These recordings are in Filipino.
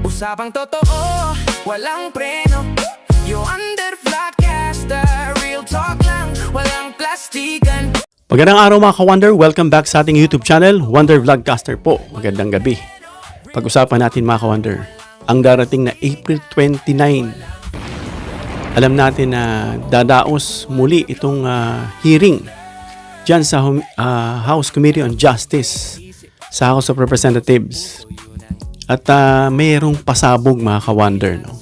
Usapang totoo, walang preno. You under vlogcaster, real talk lang, walang plastikan. Magandang araw mga ka-Wonder, welcome back sa ating YouTube channel, Wonder Vlogcaster po. Magandang gabi. Pag-usapan natin mga ka-Wonder, ang darating na April 29. Alam natin na dadaos muli itong hearing dyan sa House Committee on Justice sa House of Representatives. At mayroong pasabog mga ka-Wonder, no?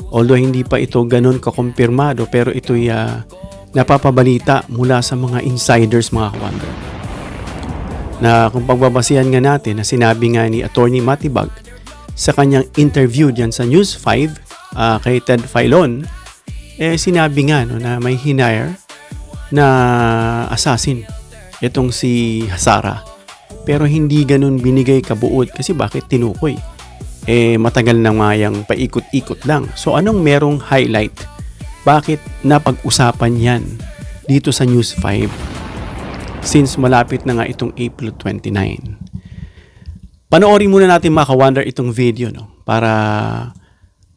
Although hindi pa ito ganun kakumpirmado, pero ito'y napapabalita mula sa mga insiders mga ka-Wonder. Na kung pagbabasihan nga natin na sinabi nga ni Attorney Matibag sa kanyang interview dyan sa News 5 kay Ted Filon, sinabi nga no, na may hinire na assassin itong si Sara. Pero hindi ganun binigay kabuod kasi bakit tinukoy? Matagal na mayang paikot-ikot lang. So anong merong highlight? Bakit napag-usapan yan dito sa News 5? Since malapit na nga itong April 29. Panoorin muna natin mga ka-Wonder itong video, no? Para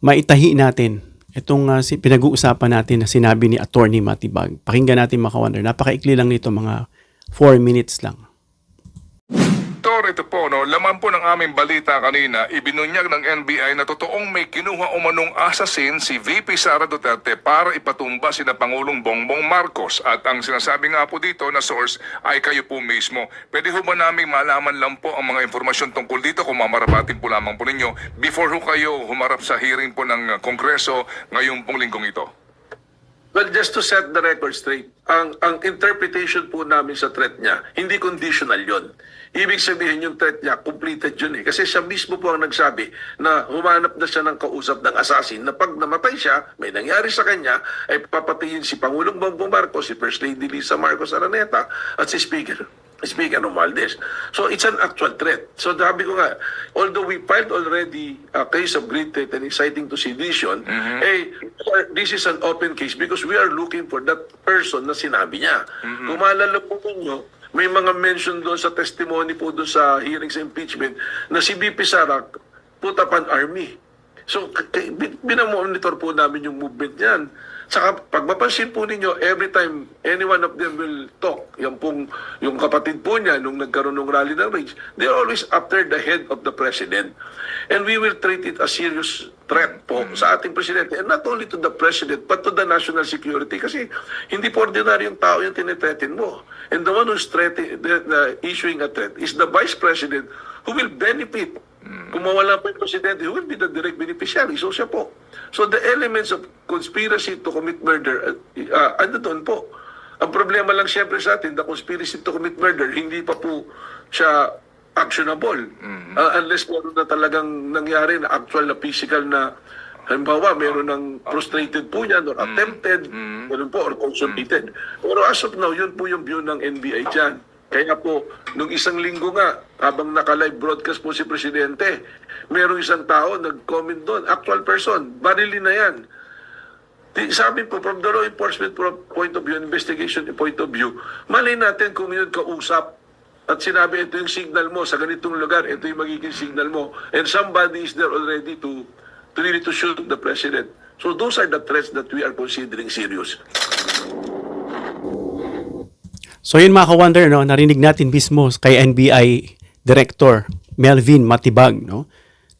maitahi natin itong pinag-uusapan natin na sinabi ni Attorney Matibag. Pakinggan natin mga ka-Wonder. Napakaikli lang nito, mga 4 minutes lang. Ito po, no, laman po ng aming balita kanina, ibinunyag ng NBI na totoong may kinuha umanong assassin si VP Sara Duterte para ipatumba sina Pangulong Bongbong Marcos. At ang sinasabi nga po dito na source ay kayo po mismo. Pwede ho ba namin malaman lang po ang mga informasyon tungkol dito kung mamarapatin po lamang po ninyo before ho kayo humarap sa hearing po ng Kongreso ngayong pong linggong ito? Well, just to set the record straight, ang interpretation po namin sa threat niya, hindi conditional yon. Ibig sabihin yung threat niya, completed yun eh. Kasi siya mismo po ang nagsabi na humanap na siya ng kausap ng assassin na pag namatay siya, may nangyari sa kanya, ay papatayin si Pangulong Bongbong Marcos, si First Lady Lisa Marcos Araneta, at si Speaker Romualdez. So it's an actual threat. So sabi ko nga, although we filed already a case of great threat and inciting to sedition, this is an open case because we are looking for that person na sinabi niya. Kung maalala po ninyo, may mga mention doon sa testimony po doon sa hearing sa impeachment na si VP Sara put up an army. So, binamonitor po namin yung movement niyan. Saka, pag mapansin po ninyo, every time any one of them will talk, yan pong, yung kapatid po niya, nung nagkaroon ng rally ng rage, they're always after the head of the president. And we will treat it as serious threat po sa ating presidente. And not only to the president, but to the national security. Kasi, hindi po ordinaryong tao yung tinitreatin mo. And the one who's issuing a threat is the vice president who will benefit. Kung mawala pa yung presidente, who will be the direct beneficiary? So siya po. So the elements of conspiracy to commit murder, ano doon po? Ang problema lang siyempre sa atin, the conspiracy to commit murder, hindi pa po siya actionable. Unless meron na talagang nangyari na actual na physical na, halimbawa, meron ng prostrated po yan or attempted, meron po, or consummated. Pero as of now, yun po yung view ng NBI dyan. Kaya po, nung isang linggo nga, habang naka-live broadcast po si Presidente, merong isang tao nag-comment doon, actual person, barilin na yan. Sabi po, from the law enforcement point of view, investigation point of view, malay natin kung yun kausap at sinabi, ito yung signal mo sa ganitong lugar, ito yung magiging signal mo. And somebody is there already to really to shoot the President. So those are the threats that we are considering serious. So yun mga ka-Wonder, no, narinig natin mismo kay NBI Director Melvin Matibag, no,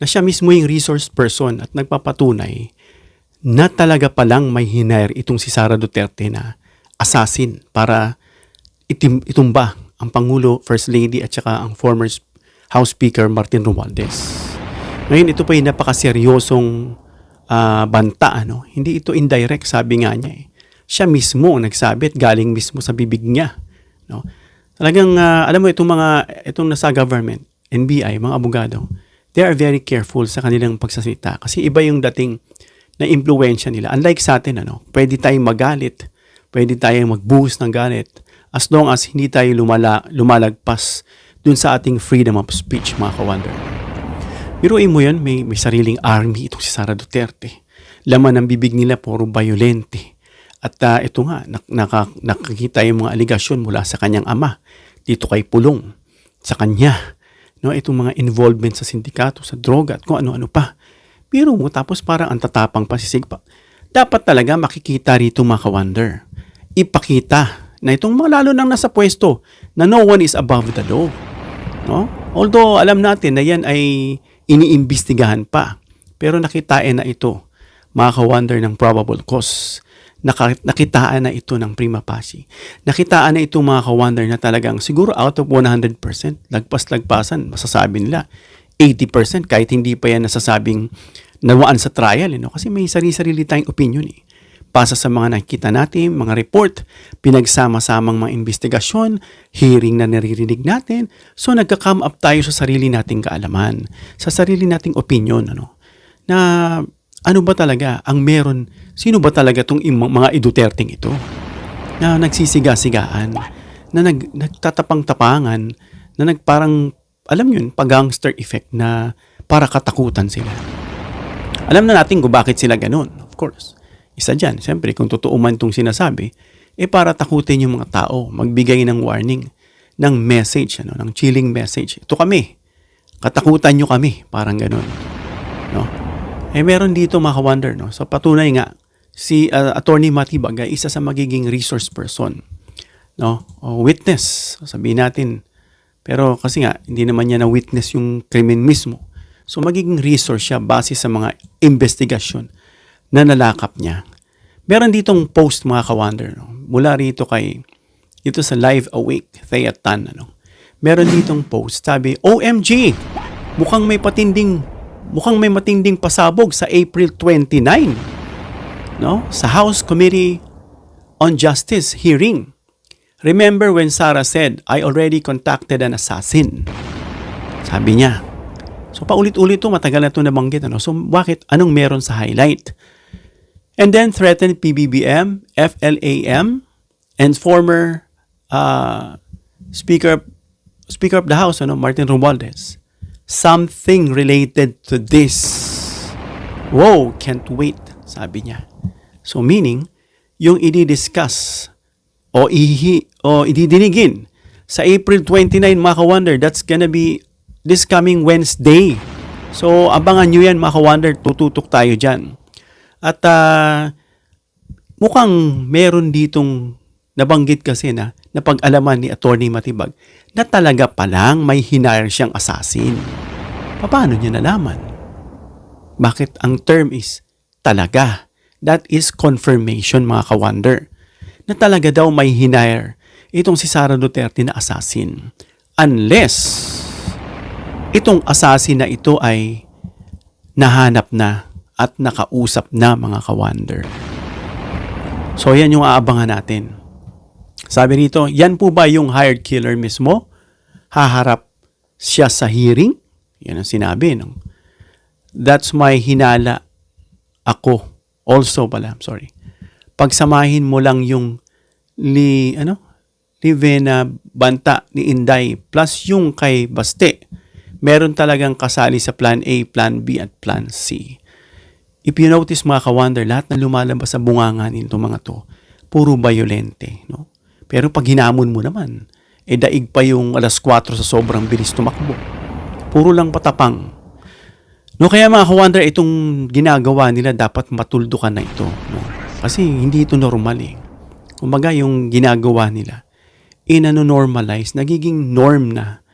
na siya mismo yung resource person at nagpapatunay na talaga palang may hinire itong si Sara Duterte na assassin para itumba ang Pangulo, First Lady at saka ang former House Speaker Martin Romualdez. Ngayon ito pa yung napakaseryosong banta, no? Hindi ito indirect, sabi nga niya eh. Siya mismo nagsabi at galing mismo sa bibig niya. No? Talagang, alam mo, itong nasa government, NBI, mga abogado, they are very careful sa kanilang pagsasalita kasi iba yung dating na impluwensya nila. Unlike sa atin, pwede tayong magalit, pwede tayong magbuhos ng galit as long as hindi tayo lumalagpas dun sa ating freedom of speech, mga ka-Wonder. Biruin mo yun, may sariling army itong si Sara Duterte. Laman ng bibig nila, puro violente. At ito nga, nakikita yung mga aligasyon mula sa kanyang ama, dito kay Pulong, sa kanya, no, itong mga involvement sa sindikato, sa droga at kung ano-ano pa. Pero mo tapos parang ang tatapang pa si Sigpa. Dapat talaga makikita rito mga ka-wonder. Ipakita na itong mga lalo nang nasa pwesto na no one is above the law. No? Although alam natin na yan ay iniimbestigahan pa. Pero nakitain na ito, mga ka-wonder, ng probable cause. Nakitaan na ito ng prima facie. Nakitaan na ito, mga ka-wonder, na talagang siguro out of 100%, lagpas-lagpasan, masasabi nila 80% kahit hindi pa yan nasasabing nawaan sa trial. Kasi may sarili-sarili tayong opinion. Basa sa mga nakikita natin, mga report, pinagsama-samang mga investigasyon, hearing na naririnig natin. So nagka-come up tayo sa sarili nating kaalaman, sa sarili nating opinion. Na ano ba talaga ang meron, sino ba talaga itong mga Duterteng ito na nagsisiga-sigaan, na nagtatapang-tapangan, na nagparang, alam yun, pag-gangster effect na para katakutan sila. Alam na natin kung bakit sila ganun, of course. Isa dyan, siyempre, kung totoo man itong sinasabi, para takutin yung mga tao, magbigay ng warning, ng message, ng chilling message. Ito kami, katakutan nyo kami, parang ganun. No? Meron dito mga ka-wonder, no? So patunay nga, si Attorney Matibag ay isa sa magiging resource person. No? O witness, sabihin natin. Pero kasi nga, hindi naman niya na-witness yung krimen mismo. So magiging resource siya base sa mga investigasyon na nalakap niya. Meron ditong post mga ka-wonder, no? Mula rito dito sa Live Awake, Thea Tan. Meron ditong post, sabi, OMG! Mukhang may matinding pasabog sa April 29, no? Sa House Committee on Justice hearing. Remember when Sarah said, I already contacted an assassin? Sabi niya. So paulit-ulit ito, matagal na ito nabanggit. So bakit? Anong meron sa highlight? And then threatened PBBM, FLAM, and former Speaker of the House, Martin Romualdez. Something related to this. Whoa, can't wait, sabi niya. So meaning, yung i-discuss o ididinigin sa April 29, mga ka-wonder, that's gonna be this coming Wednesday. So abangan nyo yan, mga ka-wonder, tututok tayo dyan. At mukhang meron ditong nabanggit kasi na napag-alaman ni Attorney Matibag na talaga palang may hinire siyang assassin. Paano niya nalaman? Bakit ang term is talaga? That is confirmation, mga ka-wonder, na talaga daw may hinire itong si Sara Duterte na assassin. Unless itong assassin na ito ay nahanap na at nakausap na, mga ka-wonder. So yan yung aabangan natin. Sabi rito, yan po ba yung hired killer mismo? Haharap siya sa hearing? Yan ang sinabi. No? That's my hinala. Ako. Also pala, I'm sorry. Pagsamahin mo lang yung Livena Banta ni Inday plus yung kay Baste, meron talagang kasali sa Plan A, Plan B at Plan C. If you notice, mga ka-wonder, lahat na lumalabas sa bunganga nito mga to, puro violente, no? Pero pag hinamon mo naman, daig pa yung 4:00 sa sobrang bilis tumakbo. Puro lang patapang. No, kaya mga ka-wonder, itong ginagawa nila dapat matuldukan na ito. No? Kasi hindi ito normal eh. Kumbaga yung ginagawa nila, nano-normalize, nagiging norm na.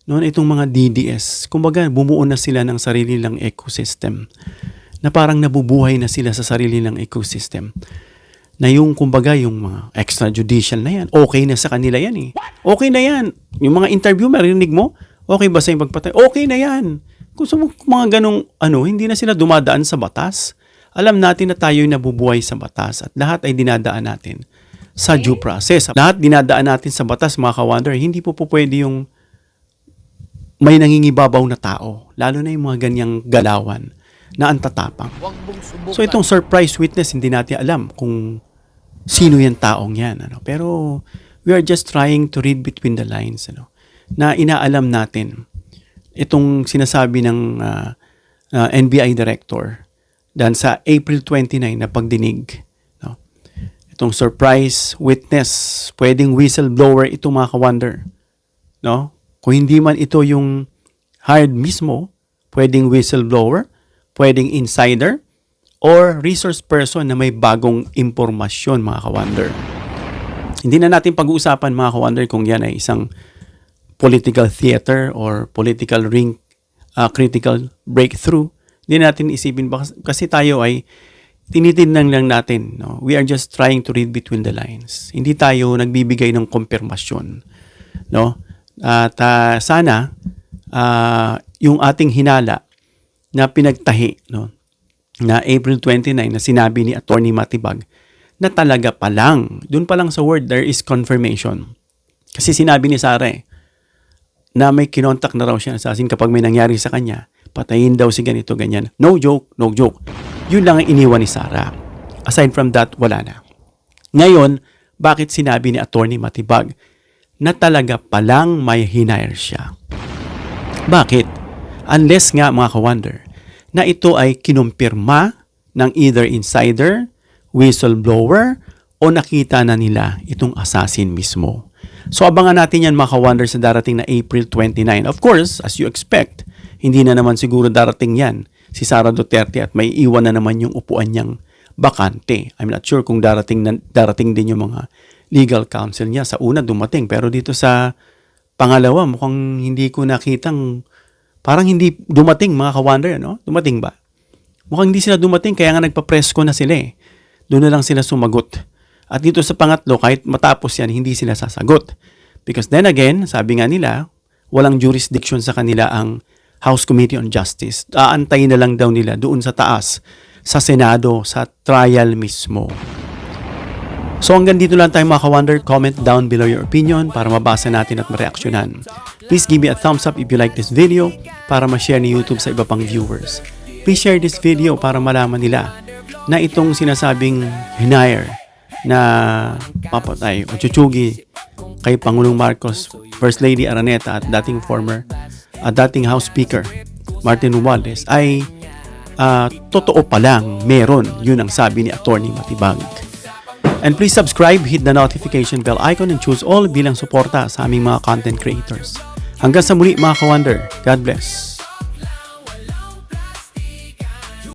No, itong mga DDS, kumbaga bumuo na sila ng sarili lang ecosystem. Na parang nabubuhay na sila sa sarili lang ecosystem. Na yung kumbaga yung mga extrajudicial na yan, okay na sa kanila yan eh. Okay na yan. Yung mga interview, marinig mo, okay ba sa yung pagpatay? Okay na yan. Kung sa mga ganong, hindi na sila dumadaan sa batas. Alam natin na tayo'y nabubuhay sa batas at lahat ay dinadaan natin sa due process. Lahat dinadaan natin sa batas, mga ka-wonder. Hindi po pwede yung may nangingibabaw na tao. Lalo na yung mga ganyang galawan na ang tatapang. So itong surprise witness, hindi natin alam kung sino yung taong yan. Pero we are just trying to read between the lines. Na inaalam natin itong sinasabi ng NBI director dan sa April 29 na pagdinig. Itong surprise witness, pwedeng whistleblower ito, mga ka-wonder. No? Kung hindi man ito yung hired mismo, pwedeng whistleblower, pwedeng insider, or resource person na may bagong impormasyon, mga ka-wonder. Hindi na natin pag-uusapan, mga ka-wonder, kung yan ay isang political theater or political ring critical breakthrough. Hindi natin isipin ba kasi tayo ay tinitingnan lang natin, no? We are just trying to read between the lines. Hindi tayo nagbibigay ng kumpirmasyon, no? At sana yung ating hinala na pinagtahi, no, na April 29 na sinabi ni Attorney Matibag na talaga pa lang, dun pa lang sa word there is confirmation. Kasi sinabi ni Sara na may kinontak na raw siya assassin kapag may nangyari sa kanya, patayin daw si ganito, ganyan. No joke, no joke. Yun lang ang iniwan ni Sara. Aside from that, wala na. Ngayon, bakit sinabi ni Attorney Matibag na talaga palang may hinire siya? Bakit? Unless nga, mga ka-wonder, na ito ay kinumpirma ng either insider, whistleblower, o nakita na nila itong assassin mismo. So abangan natin yan, mga ka-wonder, sa darating na April 29. Of course, as you expect, hindi na naman siguro darating yan si Sara Duterte at may iwan na naman yung upuan niyang bakante. I'm not sure kung darating din yung mga legal counsel niya. Sa una dumating, pero dito sa pangalawa mukhang hindi ko nakitang, parang hindi dumating, mga ka-wonder, no? Dumating ba? Mukhang hindi sila dumating, kaya nga nagpa-press ko na sila eh. Doon na lang sila sumagot. At dito sa pangatlo, kahit matapos yan, hindi sila sasagot. Because then again, sabi nga nila, walang jurisdiction sa kanila ang House Committee on Justice. Aantayin na lang daw nila doon sa taas, sa Senado, sa trial mismo. So hanggang dito lang tayo, mga ka-wonder. Comment down below your opinion para mabasa natin at mareaksyonan. Please give me a thumbs up if you like this video para ma-share ni YouTube sa iba pang viewers. Please share this video para malaman nila na itong sinasabing hinire na papatay o chuchugi kay Pangulong Marcos, First Lady Araneta at dating dating House Speaker Martin Romualdez ay totoo pa lang, meron. Yun ang sabi ni Attorney Matibag. And please subscribe, hit the notification bell icon and choose all bilang suporta sa aming mga content creators. Hanggang sa muli, mga ka-wonder. God bless.